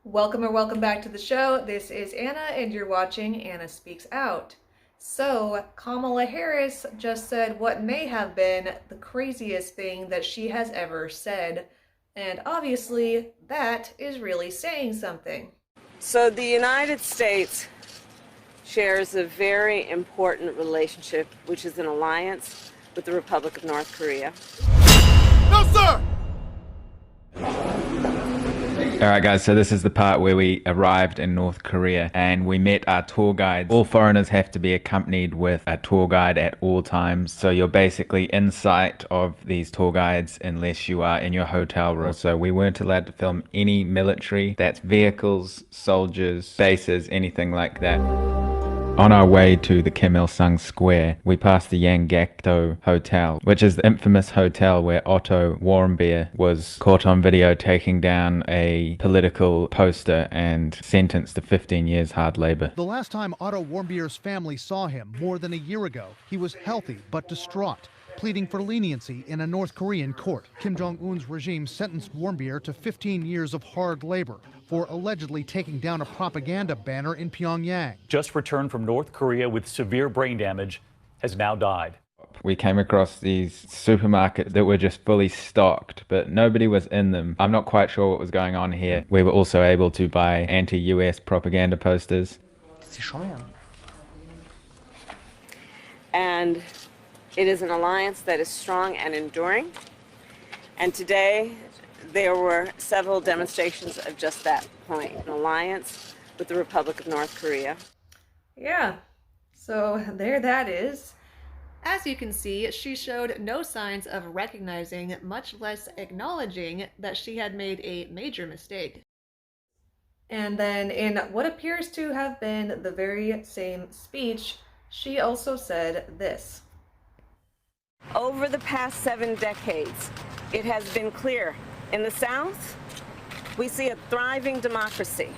Welcome or welcome back to the show. This is Anna and you're watching Anna Speaks Out. So, Kamala Harris just said what may have been the craziest thing that she has ever said. And obviously, that is really saying something. So the United States shares a very important relationship, which is an alliance with the Republic of North Korea. No, sir! Alright guys, so this is the part where we arrived in North Korea and we met our tour guides. All foreigners have to be accompanied with a tour guide at all times. So you're basically in sight of these tour guides unless you are in your hotel room. So we weren't allowed to film any military, that's vehicles, soldiers, bases, anything like that. On our way to the Kim Il-sung Square, we passed the Yanggakdo Hotel, which is the infamous hotel where Otto Warmbier was caught on video taking down a political poster and sentenced to 15 years hard labor. The last time Otto Warmbier's family saw him, more than a year ago, he was healthy but distraught, pleading for leniency in a North Korean court. Kim Jong-un's regime sentenced Warmbier to 15 years of hard labor for allegedly taking down a propaganda banner in Pyongyang. Just returned from North Korea with severe brain damage, has now died. We came across these supermarkets that were just fully stocked, but nobody was in them. I'm not quite sure what was going on here. We were also able to buy anti-US propaganda posters. And it is an alliance that is strong and enduring. And today, there were several demonstrations of just that point, an alliance with the Republic of North Korea. Yeah, so there that is. As you can see, she showed no signs of recognizing, much less acknowledging, that she had made a major mistake. And then in what appears to have been the very same speech, she also said this. Over the past 7 decades, it has been clear in the South, we see a thriving democracy,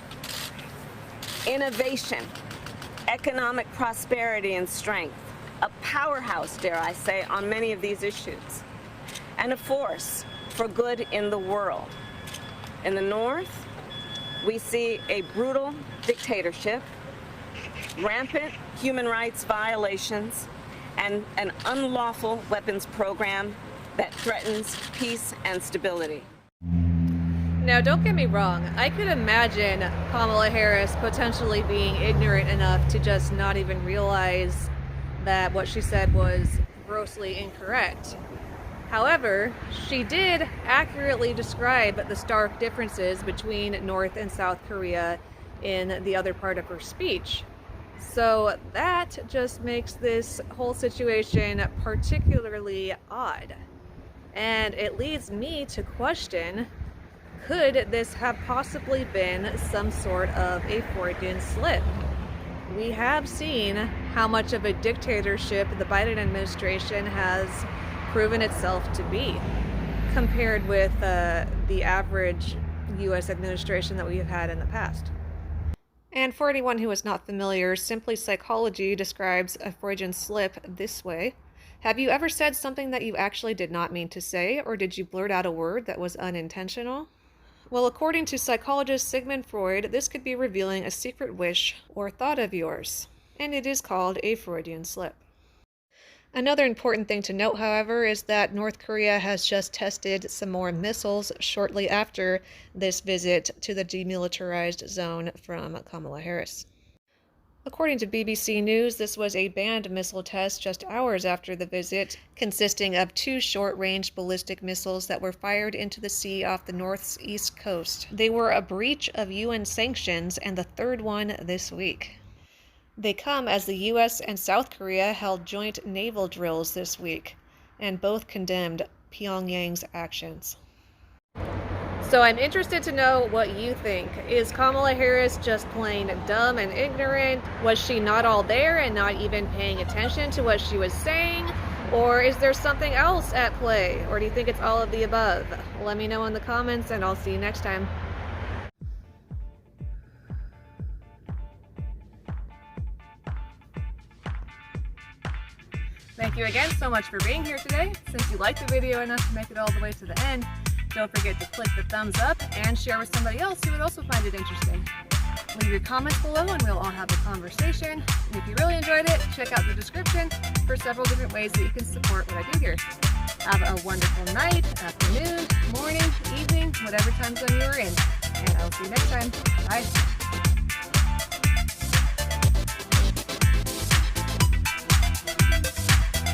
innovation, economic prosperity and strength, a powerhouse, dare I say, on many of these issues, and a force for good in the world. In the North, we see a brutal dictatorship, rampant human rights violations, and an unlawful weapons program that threatens peace and stability. Now, don't get me wrong, I could imagine Kamala Harris potentially being ignorant enough to just not even realize that what she said was grossly incorrect. However, she did accurately describe the stark differences between North and South Korea in the other part of her speech. So that just makes this whole situation particularly odd. And it leads me to question, could this have possibly been some sort of a Freudian slip? We have seen how much of a dictatorship the Biden administration has proven itself to be, compared with the average U.S. administration that we have had in the past. And for anyone who is not familiar, Simply Psychology describes a Freudian slip this way. Have you ever said something that you actually did not mean to say, or did you blurt out a word that was unintentional? Well, according to psychologist Sigmund Freud, this could be revealing a secret wish or thought of yours, and it is called a Freudian slip. Another important thing to note, however, is that North Korea has just tested some more missiles shortly after this visit to the demilitarized zone from Kamala Harris. According to BBC News, this was a banned missile test just hours after the visit, consisting of 2 short-range ballistic missiles that were fired into the sea off the North's east coast. They were a breach of UN sanctions and the 3rd one this week. They come as the US and South Korea held joint naval drills this week, and both condemned Pyongyang's actions. So I'm interested to know what you think. Is Kamala Harris just plain dumb and ignorant? Was she not all there and not even paying attention to what she was saying? Or is there something else at play? Or do you think it's all of the above? Let me know in the comments and I'll see you next time. Thank you again so much for being here today. Since you liked the video enough to make it all the way to the end, Don't forget to click the thumbs up and share with somebody else who would also find it interesting. Leave your comments below and we'll all have a conversation. And if you really enjoyed it, check out the description for several different ways that you can support what I do here. Have a wonderful night, afternoon, morning, evening, whatever time zone you are in. And I'll see you next time. Bye.